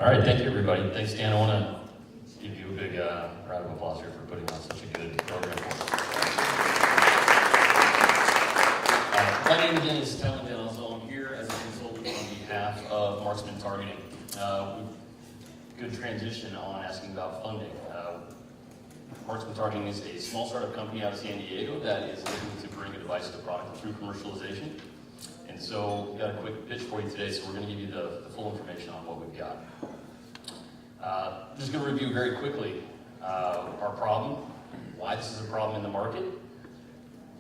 All right, thank you, everybody. Thanks, Dan. I want to give you a big round of applause here for putting on such a good program for us. My name again is Talon Dan. I'm here as a consultant on behalf of Marksmen Targeting. Good transition on asking about funding. Marksmen Targeting is a small startup company out of San Diego that is looking to bring a device to product through commercialization. And so we've got a quick pitch for you today, so we're going to give you the full information on what we've got. Just going to review very quickly our problem, why this is a problem in the market,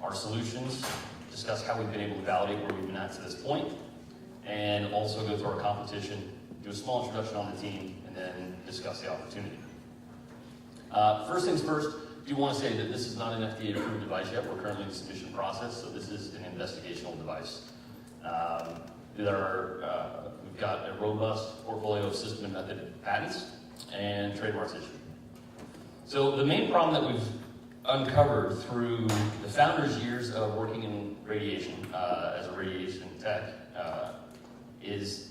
our solutions, discuss how we've been able to validate where we've been at to this point, and also go through our competition, do a small introduction on the team, and then discuss the opportunity. First things first, I do want to say that this is not an FDA-approved device yet. We're currently in the submission process, so this is an investigational device. We've got a robust portfolio of system and method patents and trademarks issued. So the main problem that we've uncovered through the founder's years of working in radiation as a radiation tech is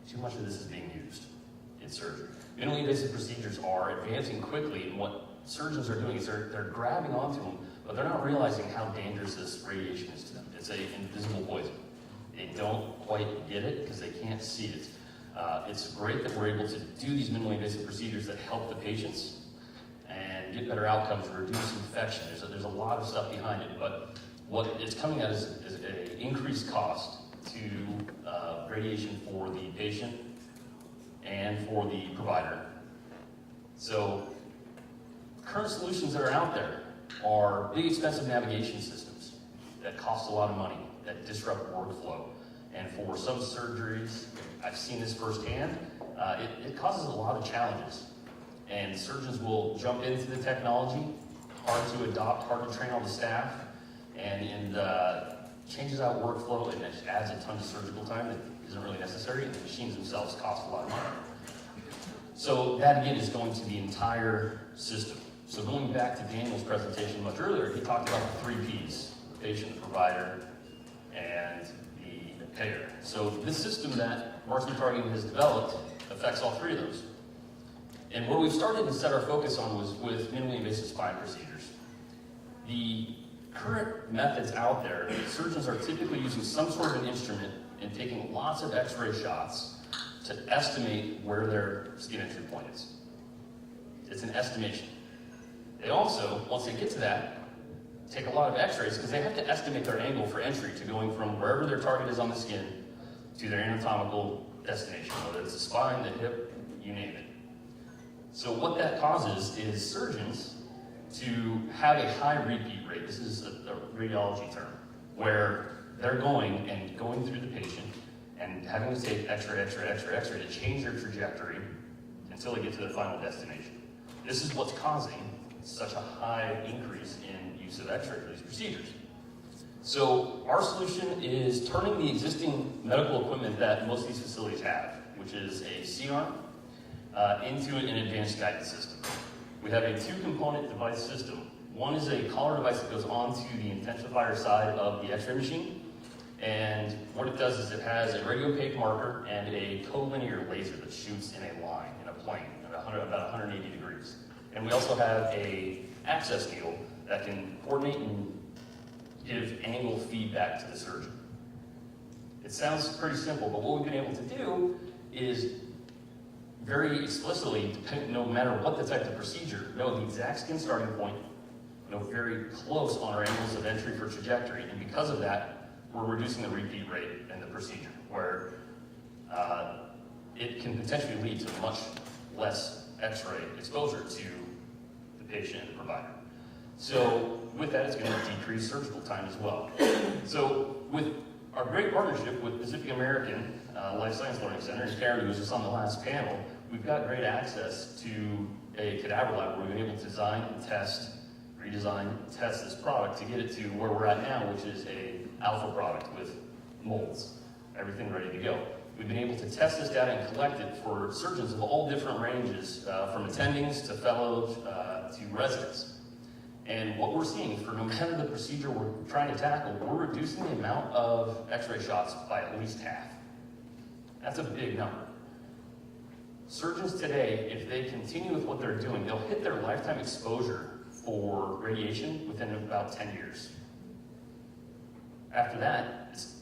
too much of this is being used in surgery. Minimally invasive procedures are advancing quickly, and what surgeons are doing is they're grabbing onto them, but they're not realizing how dangerous this radiation is to them. It's an invisible poison. They don't quite get it because they can't see it. It's great that we're able to do these minimally invasive procedures that help the patients and get better outcomes, reduce infection. There's a lot of stuff behind it, but what it's coming at is an increased cost to radiation for the patient and for the provider. So current solutions that are out there are big, expensive navigation systems that cost a lot of money, that disrupt workflow. And for some surgeries, I've seen this firsthand, it causes a lot of challenges. And surgeons will jump into the technology, hard to adopt, hard to train all the staff, and changes out workflow, and it adds a ton of surgical time that isn't really necessary, and the machines themselves cost a lot of money. So that again is going to the entire system. So going back to Daniel's presentation much earlier, he talked about the 3 Ps, the patient, the provider, and the payer. So this system that Marksmen Targeting has developed affects all 3 of those. And where we've started to set our focus on was with minimally invasive spine procedures. The current methods out there, surgeons are typically using some sort of an instrument and taking lots of x-ray shots to estimate where their skin entry point is. It's an estimation. They also, once they get to that, take a lot of x-rays because they have to estimate their angle for entry to going from wherever their target is on the skin to their anatomical destination, whether it's the spine, the hip, you name it. So what that causes is surgeons to have a high repeat rate. This is a radiology term, where they're going through the patient and having to take x-ray to change their trajectory until they get to the final destination. This is what's causing such a high increase in use of x-ray for these procedures. So our solution is turning the existing medical equipment that most of these facilities have, which is a C-arm, into an advanced guidance system. We have a 2-component device system. One is a collar device that goes onto the intensifier side of the x-ray machine. And what it does is it has a radio-opaque marker and a collinear laser that shoots in a line, in a plane, at about 180 degrees. And we also have a access needle that can coordinate and give angle feedback to the surgeon. It sounds pretty simple, but what we've been able to do is very explicitly, no matter what the type of procedure, know the exact skin starting point, know very close on our angles of entry for trajectory, and because of that, we're reducing the repeat rate in the procedure, where it can potentially lead to much less x-ray exposure to the patient and the provider. So with that, it's going to decrease surgical time as well. So with our great partnership with Pacific American Life Science Learning Center, and Karen, who was just on the last panel, we've got great access to a cadaver lab where we've been able to design, test, redesign, test this product to get it to where we're at now, which is a alpha product with molds, everything ready to go. We've been able to test this data and collect it for surgeons of all different ranges, from attendings to fellows to residents. And what we're seeing for no matter the procedure we're trying to tackle, we're reducing the amount of x-ray shots by at least half. That's a big number. surgeons today, if they continue with what they're doing, they'll hit their lifetime exposure for radiation within about 10 years. After that, it's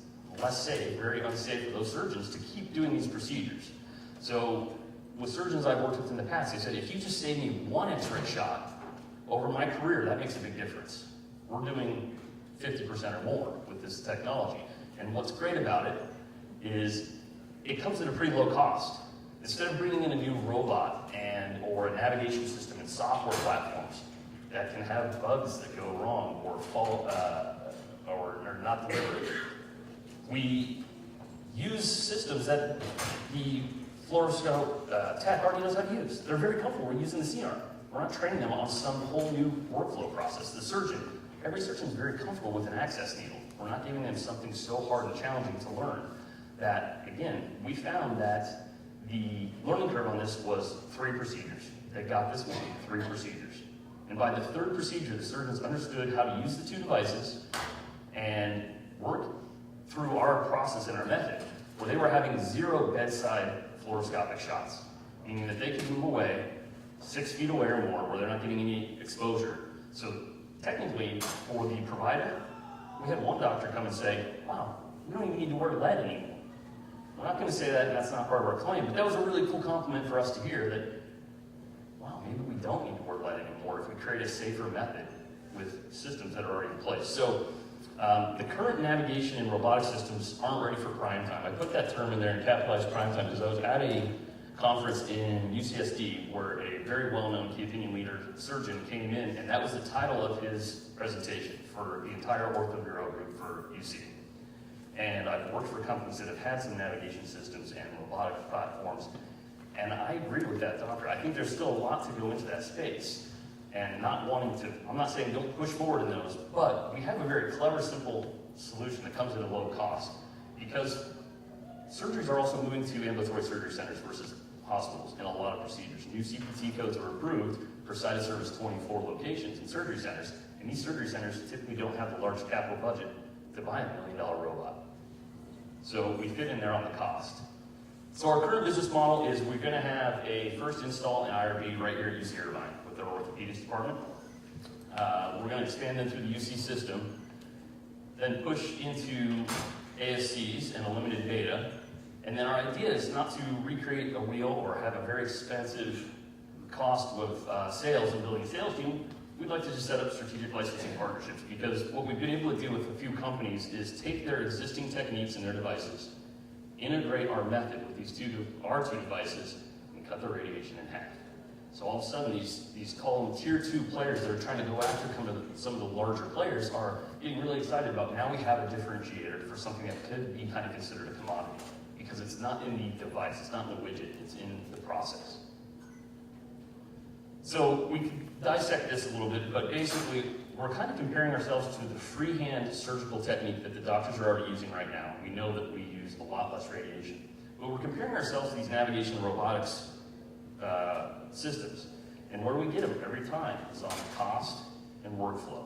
less safe, very unsafe for those surgeons to keep doing these procedures. So with surgeons I've worked with in the past, they said, if you just save me one x-ray shot over my career, that makes a big difference. We're doing 50% or more with this technology. And what's great about it is it comes at a pretty low cost. Instead of bringing in a new robot or a navigation system and software platforms that can have bugs that go wrong or fall or are not delivered, we use systems that the fluoroscope tech already knows how to use. They're very comfortable. We're using the CR. We're not training them on some whole new workflow process. The surgeon, every surgeon is very comfortable with an access needle. We're not giving them something so hard and challenging to learn that, again, we found that the learning curve on this was 3 procedures. They got this one, 3 procedures. And by the 3rd procedure, the surgeons understood how to use the 2 devices and work through our process and our method, where they were having 0 bedside fluoroscopic shots, meaning that they could move away 6 feet away or more, where they're not getting any exposure. So technically, for the provider, we had one doctor come and say, wow, we don't even need to wear lead anymore. We're not going to say that, and that's not part of our claim, but that was a really cool compliment for us to hear that, wow, maybe we don't need to wear lead anymore if we create a safer method with systems that are already in place. So the current navigation and robotic systems aren't ready for prime time. I put that term in there and capitalized prime time because I was at a conference in UCSD where a very well-known key opinion leader surgeon came in, and that was the title of his presentation for the entire ortho bureau group for UC. And I've worked for companies that have had some navigation systems and robotic platforms, and I agree with that doctor. I think there's still a lot to go into that space, and not wanting to, I'm not saying don't push forward in those, but we have a very clever, simple solution that comes at a low cost, because surgeries are also moving to ambulatory surgery centers versus hospitals in a lot of procedures. New CPT codes are approved for site of service 24 locations in surgery centers, and these surgery centers typically don't have the large capital budget to buy a $1 million robot. So we fit in there on the cost. So our current business model is we're going to have a first install in IRB right here at UC Irvine with our orthopedics department. We're going to expand them through the UC system, then push into ASCs and a limited beta. And then our idea is not to recreate a wheel or have a very expensive cost with sales and building a sales team. We'd like to just set up strategic licensing partnerships, because what we've been able to do with a few companies is take their existing techniques and their devices, integrate our method with our two devices, and cut the radiation in half. So all of a sudden, these call them tier 2 players that are trying to go after some of the larger players are getting really excited about, now we have a differentiator for something that could be kind of considered a commodity, because it's not in the device, it's not in the widget, it's in the process. So we can dissect this a little bit, but basically we're kind of comparing ourselves to the freehand surgical technique that the doctors are already using right now. We know that we use a lot less radiation. But we're comparing ourselves to these navigation and robotics systems. And where do we get them every time is on cost and workflow.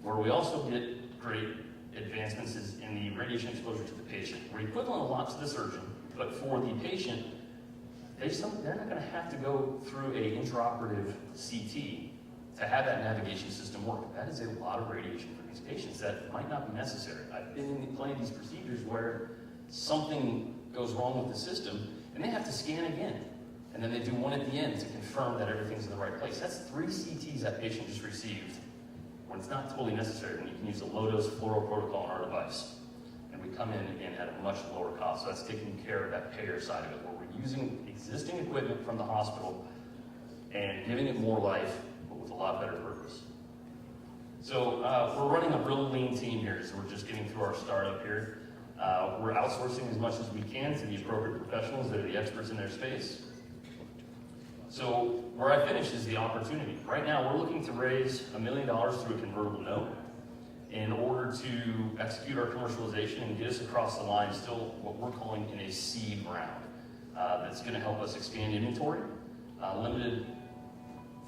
Where we also get great advancements is in the radiation exposure to the patient. We're equivalent a lot to the surgeon, but for the patient, they're not going to have to go through an intraoperative CT to have that navigation system work. That is a lot of radiation for these patients that might not be necessary. I've been in plenty of these procedures where something goes wrong with the system and they have to scan again. And then they do one at the end to confirm that everything's in the right place. That's 3 CTs that patient just received when it's not totally necessary, when you can use a low-dose fluoro protocol on our device. And we come in again at a much lower cost. So that's taking care of that payer side of it, where we're using existing equipment from the hospital and giving it more life, but with a lot better purpose. So we're running a real lean team here, so we're just getting through our startup here. We're outsourcing as much as we can to the appropriate professionals that are the experts in their space. So where I finish is the opportunity. Right now, we're looking to raise $1 million through a convertible note in order to execute our commercialization and get us across the line, still what we're calling in a seed round. That's going to help us expand inventory. Limited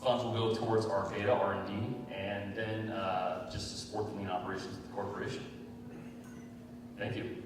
funds will go towards our beta R&D, and then just to support the lean operations of the corporation. Thank you.